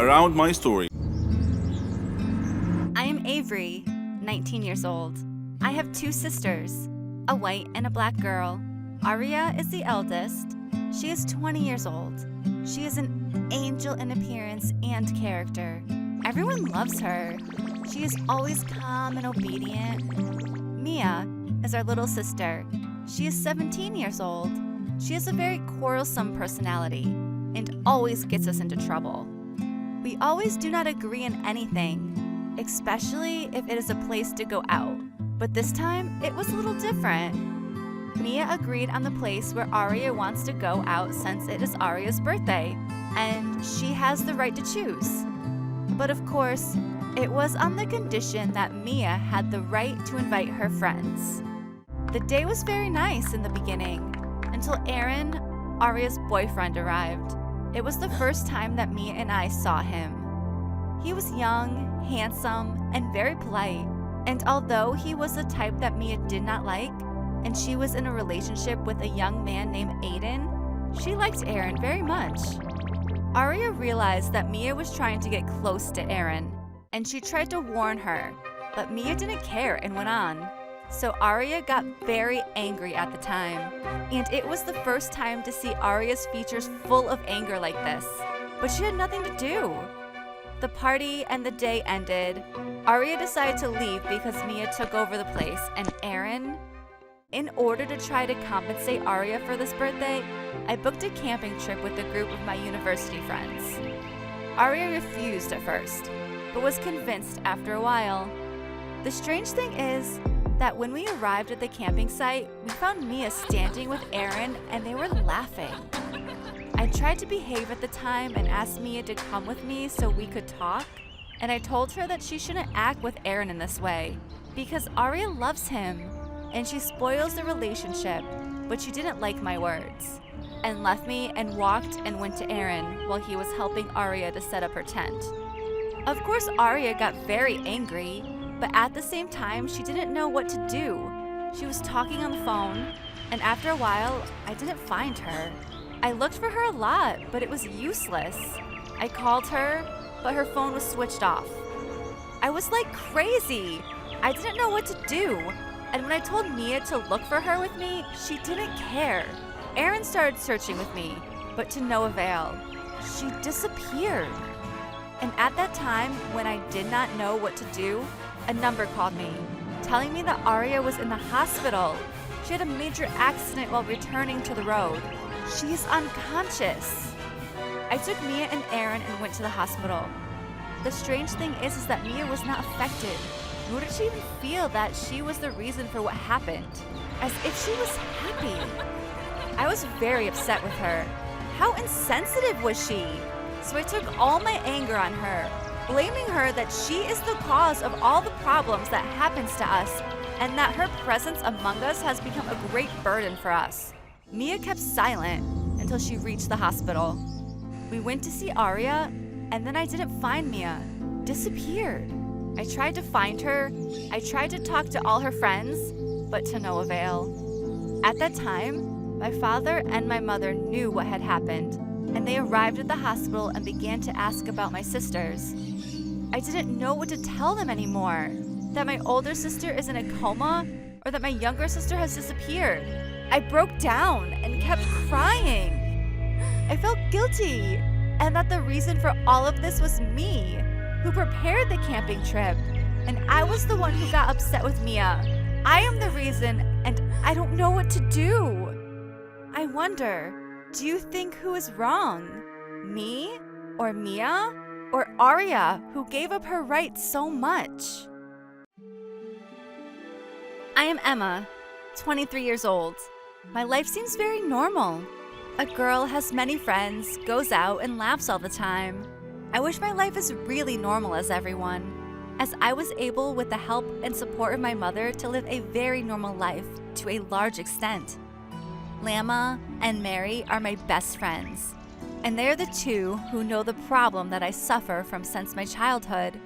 around my story. I am Avery, 19 years old. I have two sisters, a white and a black girl. Aria is the eldest. She is 20 years old. She is an angel in appearance and character. Everyone loves her. She is always calm and obedient. Mia is our little sister. She is 17 years old. She has a very quarrelsome personality and always gets us into trouble. We always do not agree on anything, especially if it is a place to go out. But this time, it was a little different. Mia agreed on the place where Aria wants to go out since it is Aria's birthday, and she has the right to choose. But of course, it was on the condition that Mia had the right to invite her friends. The day was very nice in the beginning, until Aaron, Aria's boyfriend, arrived. It was the first time that Mia and I saw him. He was young, handsome, and very polite. And although he was the type that Mia did not like, and she was in a relationship with a young man named Aiden, she liked Aaron very much. Aria realized that Mia was trying to get close to Aaron, and she tried to warn her, but Mia didn't care and went on. So Aria got very angry at the time, and it was the first time to see Aria's features full of anger like this, but she had nothing to do. The party and the day ended. Aria decided to leave because Mia took over the place, and Aaron, in order to try to compensate Aria for this birthday, I booked a camping trip with a group of my university friends. Aria refused at first, but was convinced after a while. The strange thing is that when we arrived at the camping site, we found Mia standing with Aaron and they were laughing. I tried to behave at the time and asked Mia to come with me so we could talk, and I told her that she shouldn't act with Aaron in this way because Aria loves him and she spoils the relationship, but she didn't like my words and left me and walked and went to Aaron while he was helping Aria to set up her tent. Of course, Aria got very angry, but at the same time, she didn't know what to do. She was talking on the phone, and after a while, I didn't find her. I looked for her a lot, but it was useless. I called her, but her phone was switched off. I was like crazy. I didn't know what to do. And when I told Mia to look for her with me, she didn't care. Aaron started searching with me, but to no avail. She disappeared. And at that time, when I did not know what to do, a number called me, telling me that Aria was in the hospital. She had a major accident while returning to the road. She is unconscious. I took Mia and Aaron and went to the hospital. The strange thing is that Mia was not affected, nor did she even feel that she was the reason for what happened, as if she was happy. I was very upset with her. How insensitive was she? So I took all my anger on her, blaming her that she is the cause of all the problems that happens to us and that her presence among us has become a great burden for us. Mia kept silent until she reached the hospital. We went to see Aria, and then I didn't find Mia. Disappeared. I tried to find her. I tried to talk to all her friends, but to no avail. At that time, my father and my mother knew what had happened, and they arrived at the hospital and began to ask about my sisters. I didn't know what to tell them anymore. That my older sister is in a coma, or that my younger sister has disappeared. I broke down and kept crying. I felt guilty, and that the reason for all of this was me, who prepared the camping trip, and I was the one who got upset with Mia. I am the reason, and I don't know what to do. I wonder, do you think who is wrong? Me, or Mia, or Aria, who gave up her rights so much? I am Emma, 23 years old. My life seems very normal. A girl has many friends, goes out, and laughs all the time. I wish my life is really normal as everyone, as I was able, with the help and support of my mother, to live a very normal life to a large extent. Lama and Mary are my best friends, and they're the two who know the problem that I suffer from since my childhood.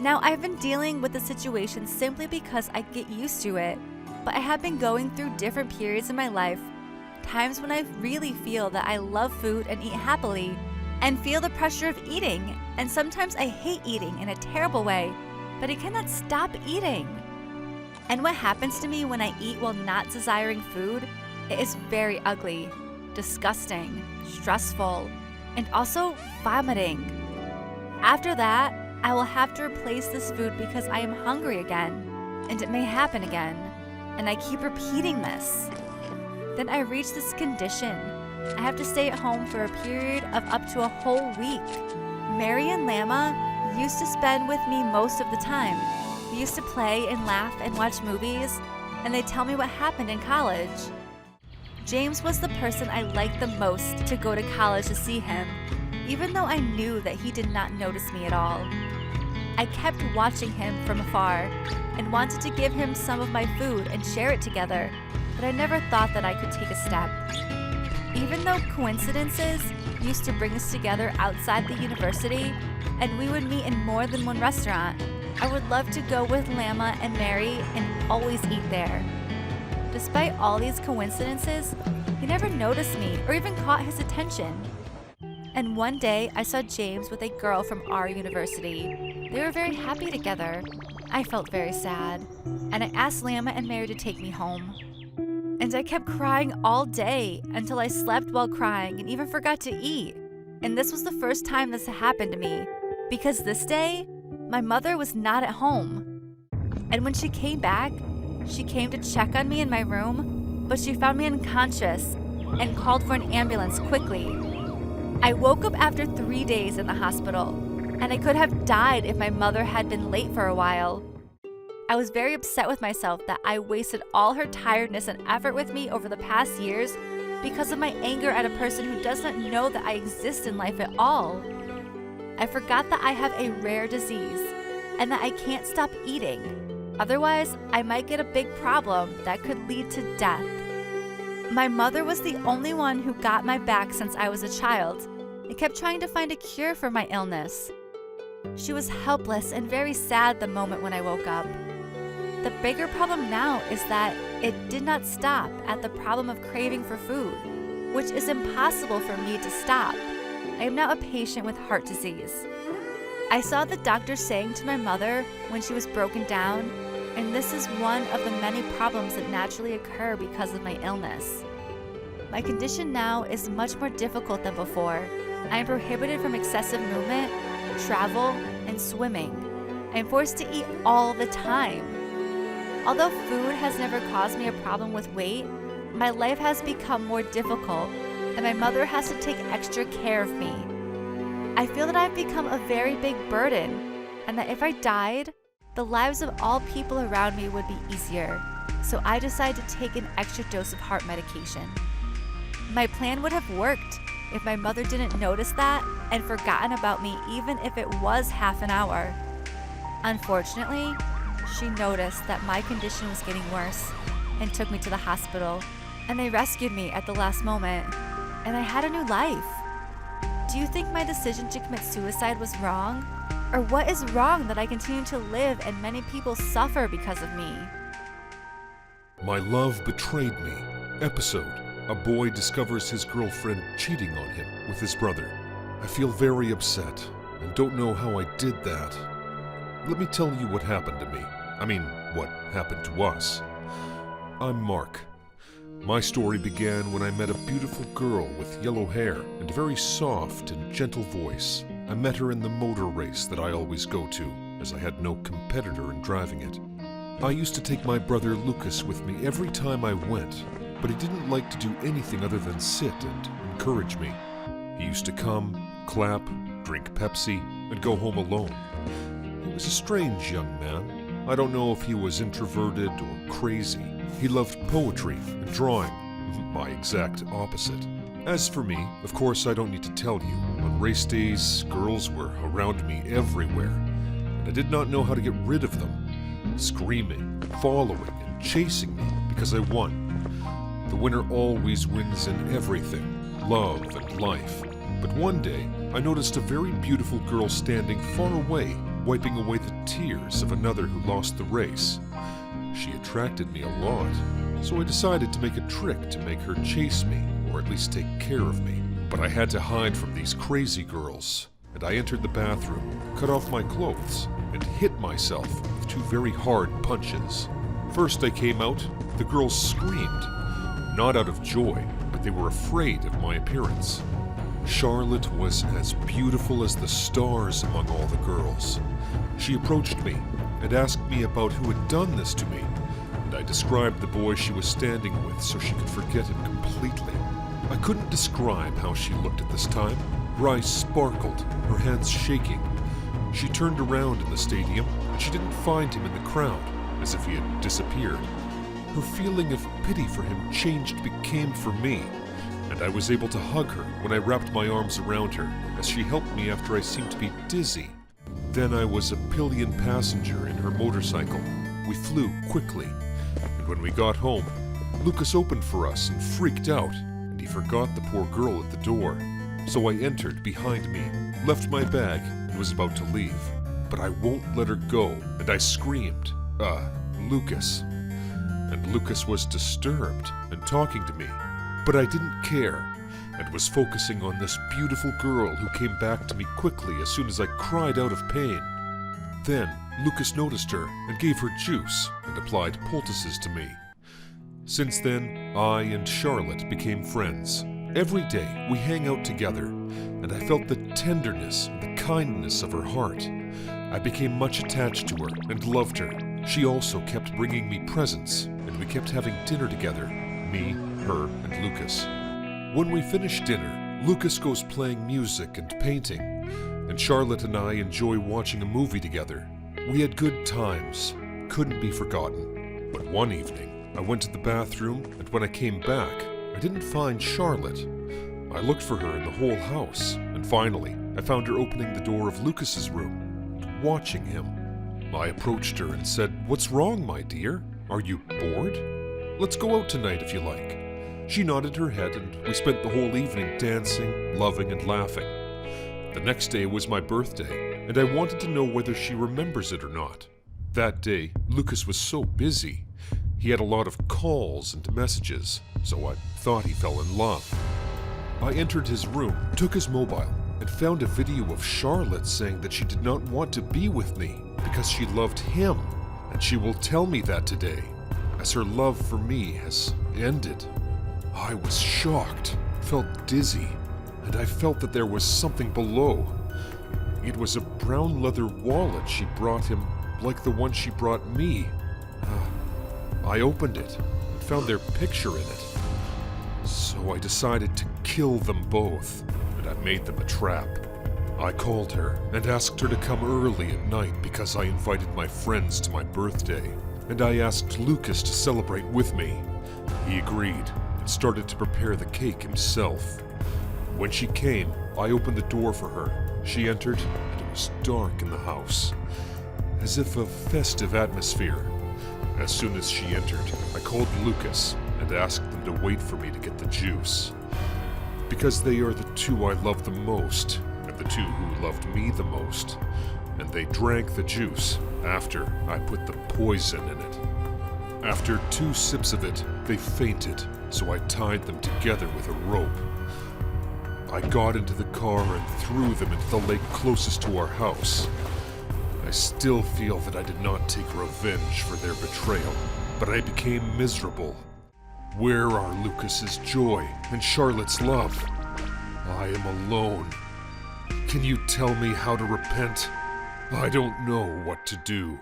Now, I've been dealing with the situation simply because I get used to it, but I have been going through different periods in my life, times when I really feel that I love food and eat happily, and feel the pressure of eating. And sometimes I hate eating in a terrible way, but I cannot stop eating. And what happens to me when I eat while not desiring food? It is very ugly, disgusting, stressful, and also vomiting. After that, I will have to replace this food because I am hungry again, and it may happen again, and I keep repeating this. Then I reach this condition. I have to stay at home for a period of up to a whole week. Mary and Lama used to spend with me most of the time. We used to play and laugh and watch movies, and they tell me what happened in college. James was the person I liked the most to go to college to see him, even though I knew that he did not notice me at all. I kept watching him from afar and wanted to give him some of my food and share it together, but I never thought that I could take a step. Even though coincidences used to bring us together outside the university and we would meet in more than one restaurant, I would love to go with Lama and Mary and always eat there. Despite all these coincidences, he never noticed me or even caught his attention. And one day, I saw James with a girl from our university. They were very happy together. I felt very sad, and I asked Lama and Mary to take me home. And I kept crying all day until I slept while crying and even forgot to eat. And this was the first time this happened to me, because this day, my mother was not at home. And when she came back, she came to check on me in my room, but she found me unconscious and called for an ambulance quickly. I woke up after 3 days in the hospital, and I could have died if my mother had been late for a while. I was very upset with myself that I wasted all her tiredness and effort with me over the past years because of my anger at a person who does not know that I exist in life at all. I forgot that I have a rare disease and that I can't stop eating. Otherwise, I might get a big problem that could lead to death. My mother was the only one who got my back since I was a child and kept trying to find a cure for my illness. She was helpless and very sad the moment when I woke up. The bigger problem now is that it did not stop at the problem of craving for food, which is impossible for me to stop. I am now a patient with heart disease. I saw the doctor saying to my mother when she was broken down, and this is one of the many problems that naturally occur because of my illness. My condition now is much more difficult than before. I am prohibited from excessive movement, travel, and swimming. I am forced to eat all the time. Although food has never caused me a problem with weight, my life has become more difficult, and my mother has to take extra care of me. I feel that I've become a very big burden, and that if I died, the lives of all people around me would be easier, so I decided to take an extra dose of heart medication. My plan would have worked if my mother didn't notice that and forgotten about me even if it was half an hour. Unfortunately, she noticed that my condition was getting worse and took me to the hospital, and they rescued me at the last moment, and I had a new life. Do you think my decision to commit suicide was wrong? Or what is wrong that I continue to live and many people suffer because of me? My love betrayed me. Episode: a boy discovers his girlfriend cheating on him with his brother. I feel very upset and don't know how I did that. Let me tell you what happened to me. What happened to us. I'm Mark. My story began when I met a beautiful girl with yellow hair and a very soft and gentle voice. I met her in the motor race that I always go to, as I had no competitor in driving it. I used to take my brother Lucas with me every time I went, but he didn't like to do anything other than sit and encourage me. He used to come, clap, drink Pepsi, and go home alone. He was a strange young man. I don't know if he was introverted or crazy. He loved poetry and drawing, my exact opposite. As for me, of course I don't need to tell you. On race days, girls were around me everywhere, and I did not know how to get rid of them, screaming, following, and chasing me because I won. The winner always wins in everything, love and life. But one day, I noticed a very beautiful girl standing far away, wiping away the tears of another who lost the race. She attracted me a lot, so I decided to make a trick to make her chase me, or at least take care of me. But I had to hide from these crazy girls, and I entered the bathroom, cut off my clothes, and hit myself with 2 very hard punches. First I came out, the girls screamed, not out of joy, but they were afraid of my appearance. Charlotte was as beautiful as the stars among all the girls. She approached me and asked me about who had done this to me, and I described the boy she was standing with so she could forget him completely. I couldn't describe how she looked at this time. Her eyes sparkled, her hands shaking. She turned around in the stadium, and she didn't find him in the crowd, as if he had disappeared. Her feeling of pity for him became for me, and I was able to hug her when I wrapped my arms around her as she helped me after I seemed to be dizzy. Then I was a pillion passenger in her motorcycle. We flew quickly, and when we got home, Lucas opened for us and freaked out, and he forgot the poor girl at the door. So I entered behind me, left my bag, and was about to leave. But I won't let her go, and I screamed, Lucas. And Lucas was disturbed and talking to me, but I didn't care, and was focusing on this beautiful girl who came back to me quickly as soon as I cried out of pain. Then Lucas noticed her and gave her juice and applied poultices to me. Since then, I and Charlotte became friends. Every day we hang out together, and I felt the tenderness and the kindness of her heart. I became much attached to her and loved her. She also kept bringing me presents, and we kept having dinner together, me, her, and Lucas. When we finish dinner, Lucas goes playing music and painting, and Charlotte and I enjoy watching a movie together. We had good times, couldn't be forgotten. But one evening, I went to the bathroom, and when I came back, I didn't find Charlotte. I looked for her in the whole house, and finally, I found her opening the door of Lucas's room, watching him. I approached her and said, "What's wrong, my dear? Are you bored? Let's go out tonight if you like." She nodded her head, and we spent the whole evening dancing, loving, and laughing. The next day was my birthday, and I wanted to know whether she remembers it or not. That day, Lucas was so busy. He had a lot of calls and messages, so I thought he fell in love. I entered his room, took his mobile, and found a video of Charlotte saying that she did not want to be with me because she loved him, and she will tell me that today, as her love for me has ended. I was shocked, felt dizzy, and I felt that there was something below. It was a brown leather wallet she brought him, like the one she brought me. I opened it and found their picture in it. So I decided to kill them both, and I made them a trap. I called her and asked her to come early at night because I invited my friends to my birthday, and I asked Lucas to celebrate with me. He agreed and started to prepare the cake himself. When she came, I opened the door for her. She entered, and it was dark in the house, as if a festive atmosphere. As soon as she entered, I called Lucas and asked them to wait for me to get the juice. Because they are the two I love the most, and the two who loved me the most. And they drank the juice after I put the poison in it. After 2 sips of it, they fainted, so I tied them together with a rope. I got into the car and threw them into the lake closest to our house. I still feel that I did not take revenge for their betrayal, but I became miserable. Where are Lucas's joy and Charlotte's love? I am alone. Can you tell me how to repent? I don't know what to do.